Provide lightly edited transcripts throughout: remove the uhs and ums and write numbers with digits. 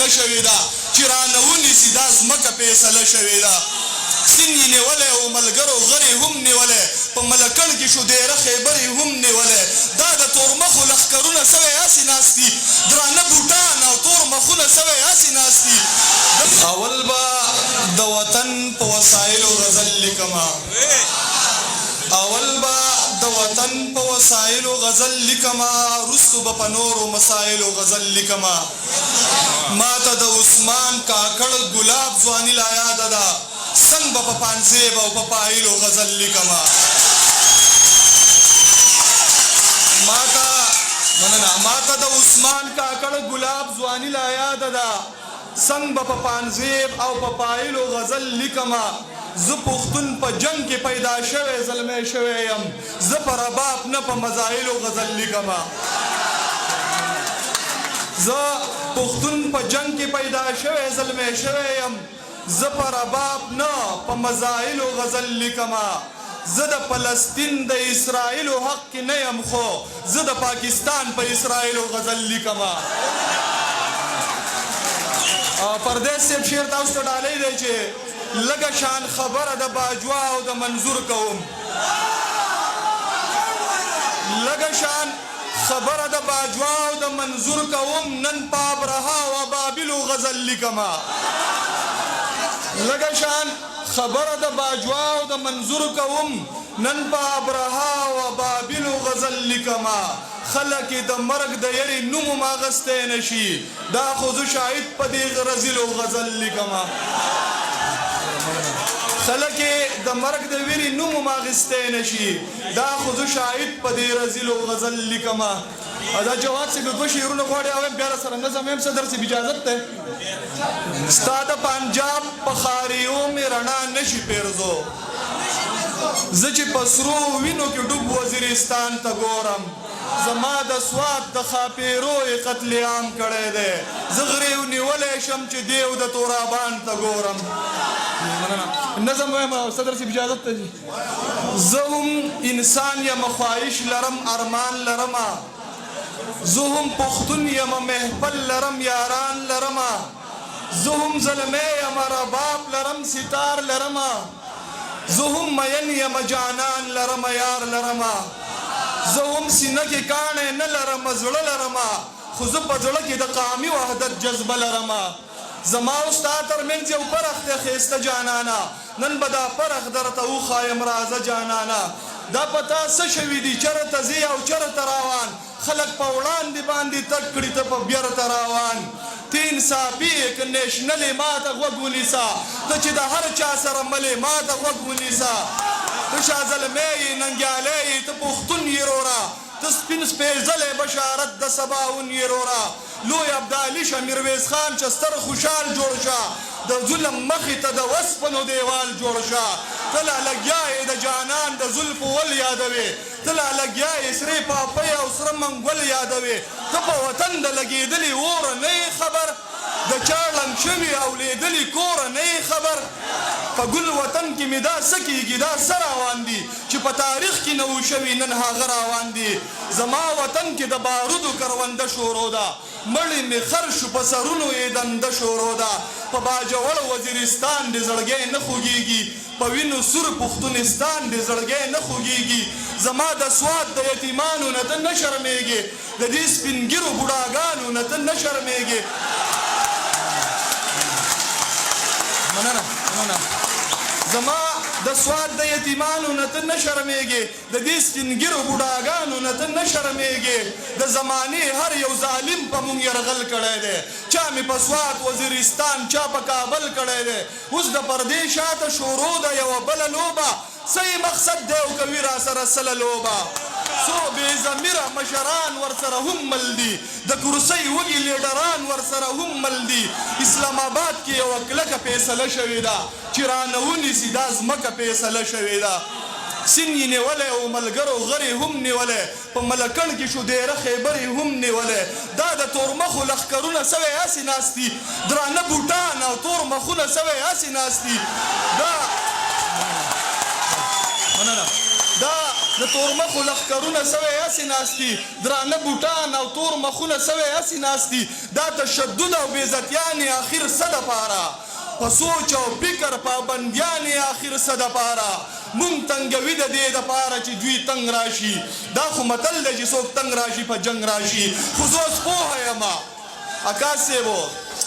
فیصله شوې ده چې رانه ونیسي دا ځمکه فیصله شوې ده سین یې نیولی او ملګرو غرې هم نیولی په ملکړ کې شو ډېره خیبرې هم نیولی دا د تورمخو لښکرونه سوی هسې ناست دي درانه بوټان او تور مخونه سوی هسې ناست دي اول به د وطن په وسایلو غزل لیکمه اول به د وطن په وسایلو غزل لیکمه وروستو به په نورو مسایلو غزل لیکمه ما ته د عثمان کاکړ ګلاب ځواني لا یاده ده څنګ به په پانزیب او په پایلو غزل لیکمه ما ته د عثمان کاکړ ګلاب ځواني لا یاده ده څنګ به په پانزیب او په پایلو غزل لیکمه زه پښتون په جنگ کې پیدا شوی زلمی شوی یم زه په رباب نه په مزایلو غزل لیکمه زه پښتون په جنگ کې پیدا شوی زلمی شوی یم زه په رباب نه په مزایلو غزل لیکمه زه د فلسطین د اسرائیلو حق کې نه یم خو زه د پاکستان په اسرائیلو غزل لیکمه پردیس صاحب شعر تاسو ته ډالی دی چې لږه شان خبره د باجوا او د منظور کوم لږه شان خبره د باجوا او د منظور کوم نن په ابرها او بابلو غزل لیکمه لږه شان خبره د باجوا او د منظور کوم نن په ابرها او بابلو غزل لیکمه خلک د مرګ د یری نوم ماغسته نشي دا خو زه شاهد په دې غزلو غزل لیکمه خلک د مرګ د ویری نوم ماغسته نشي دا خو زه شاهد په دې رزلو غزل لیکمه دا جواد سے دوه شعرونه غواړي او بیا سره نظم هم صدر سے اجازه ته ستا د پنجاب په خاریو مې رڼا نشي پیرزو زه چې په سرو وینو کې ډوب وزیرستان ته ګورم زما د سوات د خاپیرو قتل عام کړی دی زه غریو نیولی شم چې دیو د تورابان ته ګورم نظم وایم صدر صاحب اجازت ته زه هم انسان یم خواهش لرم ارمان لرمه زه هم پښتون یم محفل لرم یاران لرمه زه هم زلمی یم رباب لرم ستار لرمه زه هم مین یم جانان لرمه یار لرمه زه هم سینه کې کاڼی نه لرمه زړه لرمه خو زه په زړه کې د قامي وحدت جذبه لرمه زما او ستا ترمنځ یو فرق دی ښایسته جانانه نن به دا فرق درته وښایم راځه جانانه دا په تا څه شوي دي چېرته ځې او چېرته روان خلک په وړاندې باندې تګ کړي ته په بیرته روان ته انصافي یې که نیشنلې ما ته غوږ ونیسه ته چې د هر چا سره ملې ما ته غوږ ونیسه ته شاه زلمی یې ننګیالی یې ته پښتون یې وروره ته سپین سپېڅلی بشارت د سباون یې وروره لوی ابدالي شه میرویس خان چې ستر خوشحال جوړ شه د ظلم مخې ته د وسپنو دیوال جوړ شه ته لا لګیا یې د جانان د زلفو ول یادوې ته لا لګیا یې سرې پاپۍ او سره منګول یادوې ته په وطن د لګېدلي اوره نه یې خبر د چا ړنګ شوي او لیدلي کوره نه یې خبر په ګل وطن کې مې دا څه کېږي دا څه روان دي چې په تاریخ کې نه و شوي نن هغه روان دي زما وطن کې د بارودو کرونده شورو ده مړی مې خر شو په سرونو یې دنده شورو ده په باجوړ وزیرستان دې زړګی نه خوږېږي په وینو سور پښتونستان دې زړګی نه خوږېږي زما د سوات د یتیمانو نه ته نه شرمېږې د دې سپینګیرو بوډاګانو نه ته نه شرمېږې زما د سوات د یتیمانو نه ته نه شرمېږې د دې سپینګیرو بوډاګانو نه ته نه شرمېږې د زمانې هر یو ظالم په مونږ یرغل کړی دی چا مې په سوات وزیرستان چا په کابل کړی دی اوس د پردې شاته شروع ده یوه بله لوبه صحیح مقصد دی او کوي را سره سله لوبه څو بې ضمیره مشران ورسره هم مل دي د کرسۍ وږي لیډران ورسره هم مل دي اسلام آباد کې یوه کلکه فیصله شوې ده چې رانه ونیسي دا ځمکه فیصله شوې ده سین یې نیولی او ملګرو غرې هم نیولی په ملکړ کې شو ډېره خیبرې هم نیولی دا د تورمخو لښکرونه سوی هسې ناست دي درانه بوټان او تور مخونه سوی هسې ناست دي دا د تور مخو لښکرونه سوی هسې ناست دي درانه بوټان او تور مخونه سوی هسې ناست دي دا تشدد او بېعزتیانې اخر څه دپاره په سوچ او فکر پابندیانې اخر څه دپاره مونږ تنګوي د دې دپاره چې دوی تنګ راشي دا خو متل دی چې څوک تنګ راشي په جنګ راشي خو زه اوس پوهه یمه اکا صاحبو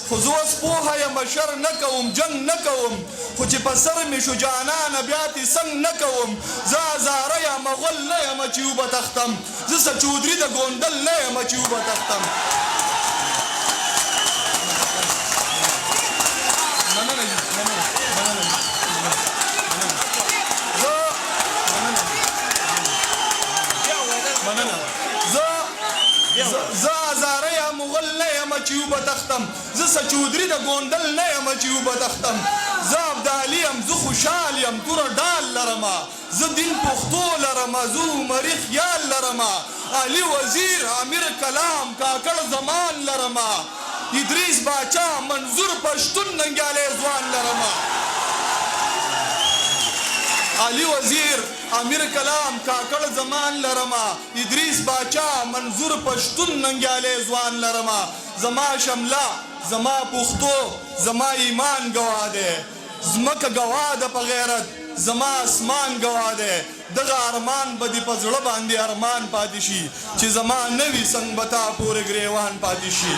خو زه اوس پوهه یم شر نه کوم جنګ نه کوم خو چې په سر مې شو جانانه بیا تې سنګ نه کوم زه هزاره یا مغل نه یم چې وبه تختم زه سچودري د ګونډل نه یم چې وبه تختم زه هزاره یا مغل نه یم چې وبه تختم زه سچودري د ګونډل نه یم چې وبه تختم زه ابدالي یم زه خوشحال یم توره ډال لرمه زه دین پښتو لرمه زه عمري خیال لرمه علي وزیر امیر کلام کاکړ زمان لرمه ادریس باچا منظور پښتون ننګیالی ځوان لرمه علي وزیر امیر کلام کاکړ زمان لرمه ادریس باچا منظور پښتون ننګیالی ځوان لرمه زما شمله زما پښتو زما ایمان ګواه دی ځمکه ګواه ده په غیرت زما اسمان ګواه دی دغه ارمان به دې په زړه باندې ارمان پاتې شي چې زما نوي څنګ به تا پورې ګریوان پاتې شي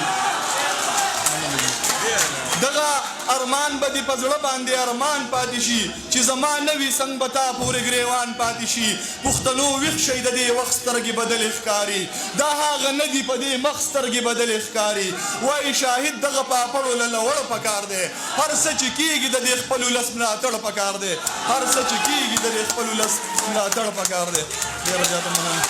دغه ارمان به دې په زړه باندې ارمان پاتې شي چې زما نوي څنګ به تا پورې ګریوان پاتې شي پښتنو ویښ شئ د دې وخت سترګې بدلې ښکاري دا هغه نه دي په دې مخ سترګې بدلې ښکاري وایي شاهد دغه پاپړو له لوړ پکار دی هر څه چې کېږي د دې خپل ولس ملاتړ پکار دی هر څه چې کېږي د دې خپل ولس ملاتړ پکار دی ډېره زیاته مننه